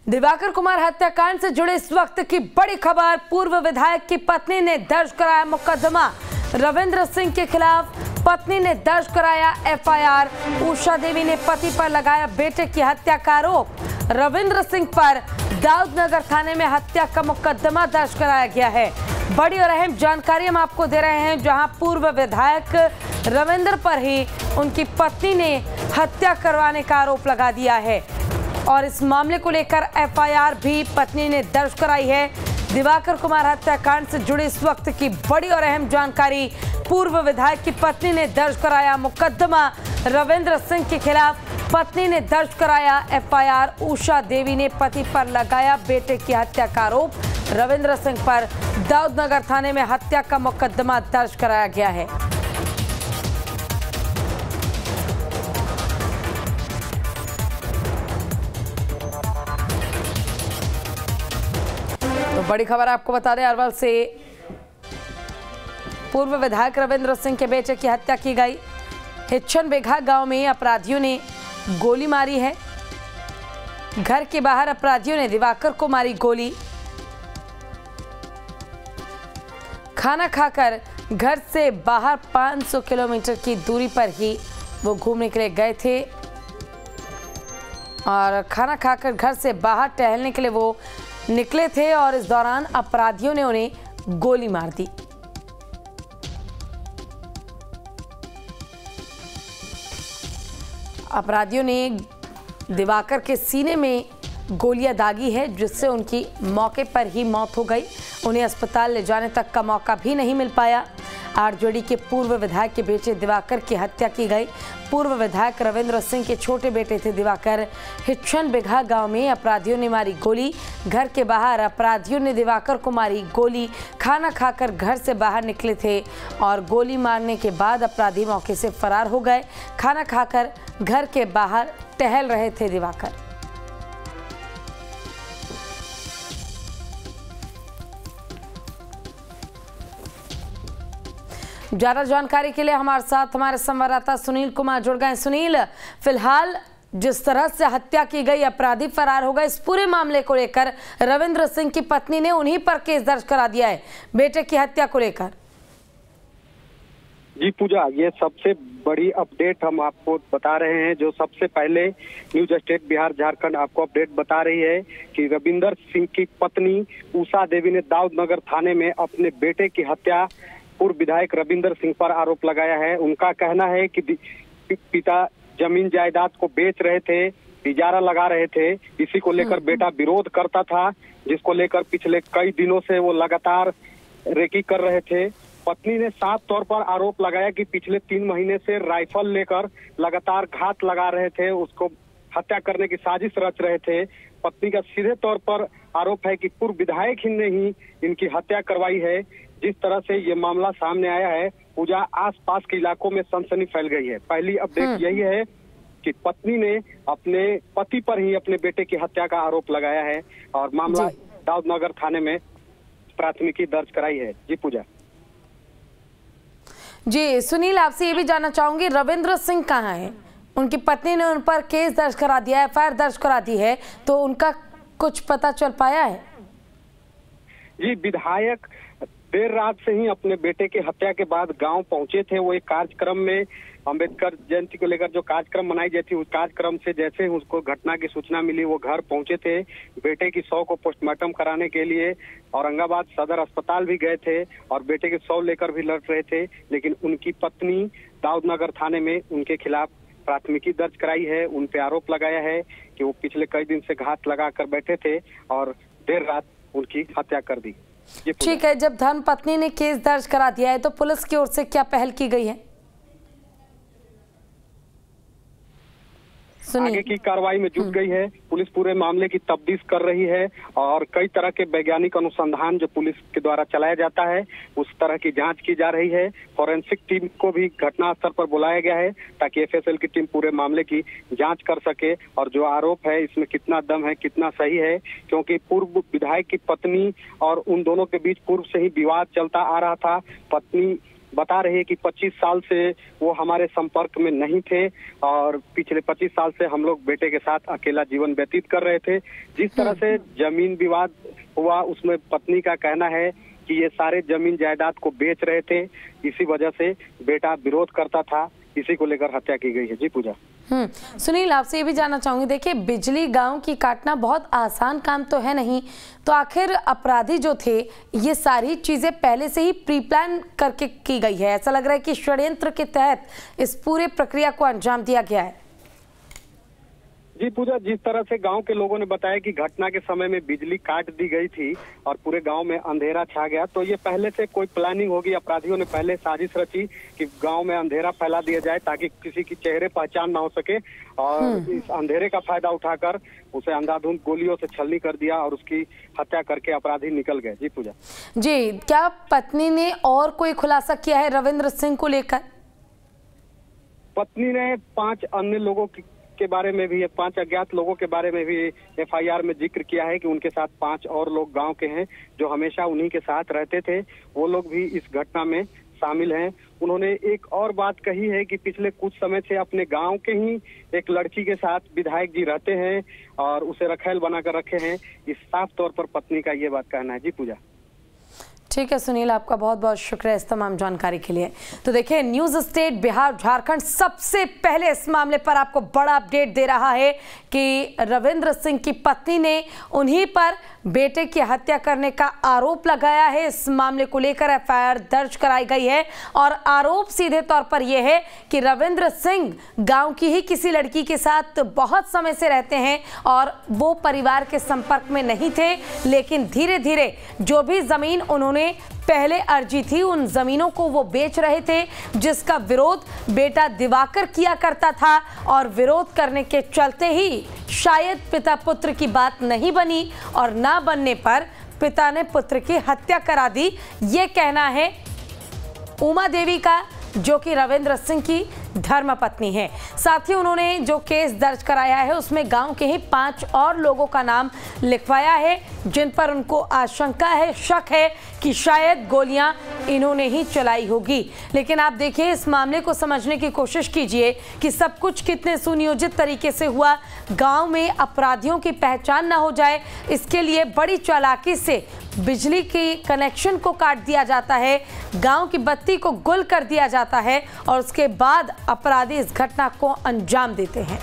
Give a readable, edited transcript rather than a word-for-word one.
दिवाकर कुमार हत्याकांड से जुड़े इस वक्त की बड़ी खबर। पूर्व विधायक की पत्नी ने दर्ज कराया मुकदमा। रविंद्र सिंह के खिलाफ पत्नी ने दर्ज कराया एफआईआर। उषा देवी ने पति पर लगाया बेटे की हत्या का आरोप। रविंद्र सिंह पर दाऊदनगर थाने में हत्या का मुकदमा दर्ज कराया गया है। बड़ी और अहम जानकारी हम आपको दे रहे हैं, जहां पूर्व विधायक रविंद्र पर ही उनकी पत्नी ने हत्या करवाने का आरोप लगा दिया है और इस मामले को लेकर एफआईआर भी पत्नी ने दर्ज कराई है। दिवाकर कुमार हत्याकांड से जुड़ी इस वक्त की बड़ी और अहम जानकारी। पूर्व विधायक की पत्नी ने दर्ज कराया मुकदमा। रविंद्र सिंह के खिलाफ पत्नी ने दर्ज कराया एफआईआर। उषा देवी ने पति पर लगाया बेटे की हत्या का आरोप। रविंद्र सिंह पर दाऊदनगर थाने में हत्या का मुकदमा दर्ज कराया गया है। तो बड़ी खबर आपको बता दें, अरवल से पूर्व विधायक रविंद्र सिंह के बेटे की हत्या की गई। हिच्छन बेघा गांव में अपराधियों ने गोली मारी है। घर के बाहर अपराधियों ने दिवाकर को मारी गोली। खाना खाकर घर से बाहर 500 किलोमीटर की दूरी पर ही वो घूमने के लिए गए थे और खाना खाकर घर से बाहर टहलने के लिए वो निकले थे और इस दौरान अपराधियों ने उन्हें गोली मार दी। अपराधियों ने दिवाकर के सीने में गोलियां दागी है, जिससे उनकी मौके पर ही मौत हो गई। उन्हें अस्पताल ले जाने तक का मौका भी नहीं मिल पाया। आरजेडी के पूर्व विधायक के बेटे दिवाकर की हत्या की गई। पूर्व विधायक रविंद्र सिंह के छोटे बेटे थे दिवाकर। हिच्छन बेघा गांव में अपराधियों ने मारी गोली। घर के बाहर अपराधियों ने दिवाकर को मारी गोली। खाना खाकर घर से बाहर निकले थे और गोली मारने के बाद अपराधी मौके से फरार हो गए। खाना खाकर घर के बाहर टहल रहे थे दिवाकर। ज्यादा जानकारी के लिए हमारे साथ हमारे संवाददाता सुनील कुमार जुड़ गए। सुनील, फिलहाल जिस तरह से हत्या की गई, अपराधी फरार हो गए, इस पूरे मामले को लेकर रविंद्र सिंह की पत्नी ने उन्हीं पर केस दर्ज करा दिया है बेटे की हत्या को लेकर। जी पूजा, ये सबसे बड़ी अपडेट हम आपको बता रहे हैं। जो सबसे पहले न्यूज स्टेट बिहार झारखंड आपको अपडेट बता रही है कि रविंद्र सिंह की पत्नी उषा देवी ने दाऊदनगर थाने में अपने बेटे की हत्या पूर्व विधायक रविंद्र सिंह पर आरोप लगाया है। उनका कहना है कि पिता जमीन जायदाद को बेच रहे थे, इजारा लगा रहे थे। इसी को लेकर बेटा विरोध करता था, जिसको लेकर पिछले कई दिनों से वो लगातार रेकी कर रहे थे। पत्नी ने साफ तौर पर आरोप लगाया कि पिछले 3 महीने से राइफल लेकर लगातार घात लगा रहे थे, उसको हत्या करने की साजिश रच रहे थे। पत्नी का सीधे तौर पर आरोप है कि पूर्व विधायक ही ने ही इनकी हत्या करवाई है। जिस तरह से ये मामला सामने आया है पूजा, आसपास के इलाकों में सनसनी फैल गई है। पहली अपडेट यही है कि पत्नी ने अपने पति पर ही अपने बेटे की हत्या का आरोप लगाया है और मामला दाऊदनगर थाने में प्राथमिकी दर्ज कराई है। जी पूजा। जी सुनील, आपसे ये भी जानना चाहूंगी, रविंद्र सिंह कहाँ है? उनकी पत्नी ने उन पर केस दर्ज करा दिया है, एफआईआर दर्ज करा दी है, तो उनका कुछ पता चल पाया है? जी, विधायक देर रात से ही अपने बेटे की हत्या के बाद गांव पहुंचे थे। वो एक कार्यक्रम में अंबेडकर जयंती को लेकर जो कार्यक्रम मनाई गई थी, उस कार्यक्रम से जैसे ही उसको घटना की सूचना मिली, वो घर पहुंचे थे। बेटे की शव को पोस्टमार्टम कराने के लिए औरंगाबाद सदर अस्पताल भी गए थे और बेटे के शव लेकर भी लौट रहे थे। लेकिन उनकी पत्नी दाऊदनगर थाने में उनके खिलाफ प्राथमिकी दर्ज कराई है। उन पे आरोप लगाया है कि वो पिछले कई दिन से घात लगा कर बैठे थे और देर रात उनकी हत्या कर दी। ठीक है, जब धर्म पत्नी ने केस दर्ज करा दिया है तो पुलिस की ओर से क्या पहल की गई है? आगे की कार्रवाई में जुट गई है। पुलिस पूरे मामले की तफ्तीश कर रही है और कई तरह के वैज्ञानिक अनुसंधान जो पुलिस के द्वारा चलाया जाता है, उस तरह की जांच की जा रही है। फॉरेंसिक टीम को भी घटना स्थल पर बुलाया गया है ताकि एफएसएल की टीम पूरे मामले की जांच कर सके और जो आरोप है इसमें कितना दम है, कितना सही है। क्योंकि पूर्व विधायक की पत्नी और उन दोनों के बीच पूर्व से ही विवाद चलता आ रहा था। पत्नी बता रही है कि 25 साल से वो हमारे संपर्क में नहीं थे और पिछले 25 साल से हम लोग बेटे के साथ अकेला जीवन व्यतीत कर रहे थे। जिस तरह से जमीन विवाद हुआ उसमें पत्नी का कहना है कि ये सारे जमीन जायदाद को बेच रहे थे, इसी वजह से बेटा विरोध करता था, इसी को लेकर हत्या की गई है। जी पूजा। सुनील, आपसे ये भी जानना चाहूंगी, देखिए बिजली गांव की काटना बहुत आसान काम तो है नहीं, तो आखिर अपराधी जो थे ये सारी चीजें पहले से ही प्री प्लान करके की गई है, ऐसा लग रहा है कि षड्यंत्र के तहत इस पूरे प्रक्रिया को अंजाम दिया गया है। जी पूजा, जिस तरह से गांव के लोगों ने बताया कि घटना के समय में बिजली काट दी गई थी और पूरे गांव में अंधेरा छा गया, तो ये पहले से कोई प्लानिंग होगी। अपराधियों ने पहले साजिश रची कि गांव में अंधेरा फैला दिया जाए ताकि किसी की चेहरे पहचान ना हो सके, और इस अंधेरे का फायदा उठाकर उसे अंधाधुंध गोलियों से छलनी कर दिया और उसकी हत्या करके अपराधी निकल गए। जी पूजा जी, क्या पत्नी ने और कोई खुलासा किया है रविंद्र सिंह को लेकर? पत्नी ने 5 अन्य लोगों के बारे में भी, 5 अज्ञात लोगों के बारे में भी एफआईआर में जिक्र किया है कि उनके साथ 5 और लोग गांव के हैं जो हमेशा उन्हीं के साथ रहते थे, वो लोग भी इस घटना में शामिल हैं। उन्होंने एक और बात कही है कि पिछले कुछ समय से अपने गांव के ही एक लड़की के साथ विधायक जी रहते हैं और उसे रखैल बनाकर रखे हैं। इस साफ तौर पर पत्नी का ये बात कहना है। जी पूजा। ठीक है सुनील, आपका बहुत बहुत शुक्रिया इस तमाम जानकारी के लिए। तो देखिए, न्यूज स्टेट बिहार झारखंड सबसे पहले इस मामले पर आपको बड़ा अपडेट दे रहा है कि रविंद्र सिंह की पत्नी ने उन्हीं पर बेटे की हत्या करने का आरोप लगाया है। इस मामले को लेकर एफआईआर दर्ज कराई गई है और आरोप सीधे तौर पर यह है कि रविंद्र सिंह गांव की ही किसी लड़की के साथ बहुत समय से रहते हैं और वो परिवार के संपर्क में नहीं थे, लेकिन धीरे धीरे जो भी जमीन उन्होंने पहले अर्जी थी उन जमीनों को वो बेच रहे थे, जिसका विरोध बेटा दिवाकर किया करता था और विरोध करने के चलते ही शायद पिता पुत्र की बात नहीं बनी और ना बनने पर पिता ने पुत्र की हत्या करा दी। ये कहना है उमा देवी का, जो कि रविंद्र सिंह की धर्मपत्नी है। साथ ही उन्होंने जो केस दर्ज कराया है उसमें गांव के ही 5 और लोगों का नाम लिखवाया है, जिन पर उनको आशंका है, शक है कि शायद गोलियां इन्होंने ही चलाई होगी। लेकिन आप देखिए, इस मामले को समझने की कोशिश कीजिए कि सब कुछ कितने सुनियोजित तरीके से हुआ। गांव में अपराधियों की पहचान ना हो जाए, इसके लिए बड़ी चालाकी से बिजली के कनेक्शन को काट दिया जाता है, गांव की बत्ती को गुल कर दिया जाता है और उसके बाद अपराधी इस घटना को अंजाम देते हैं।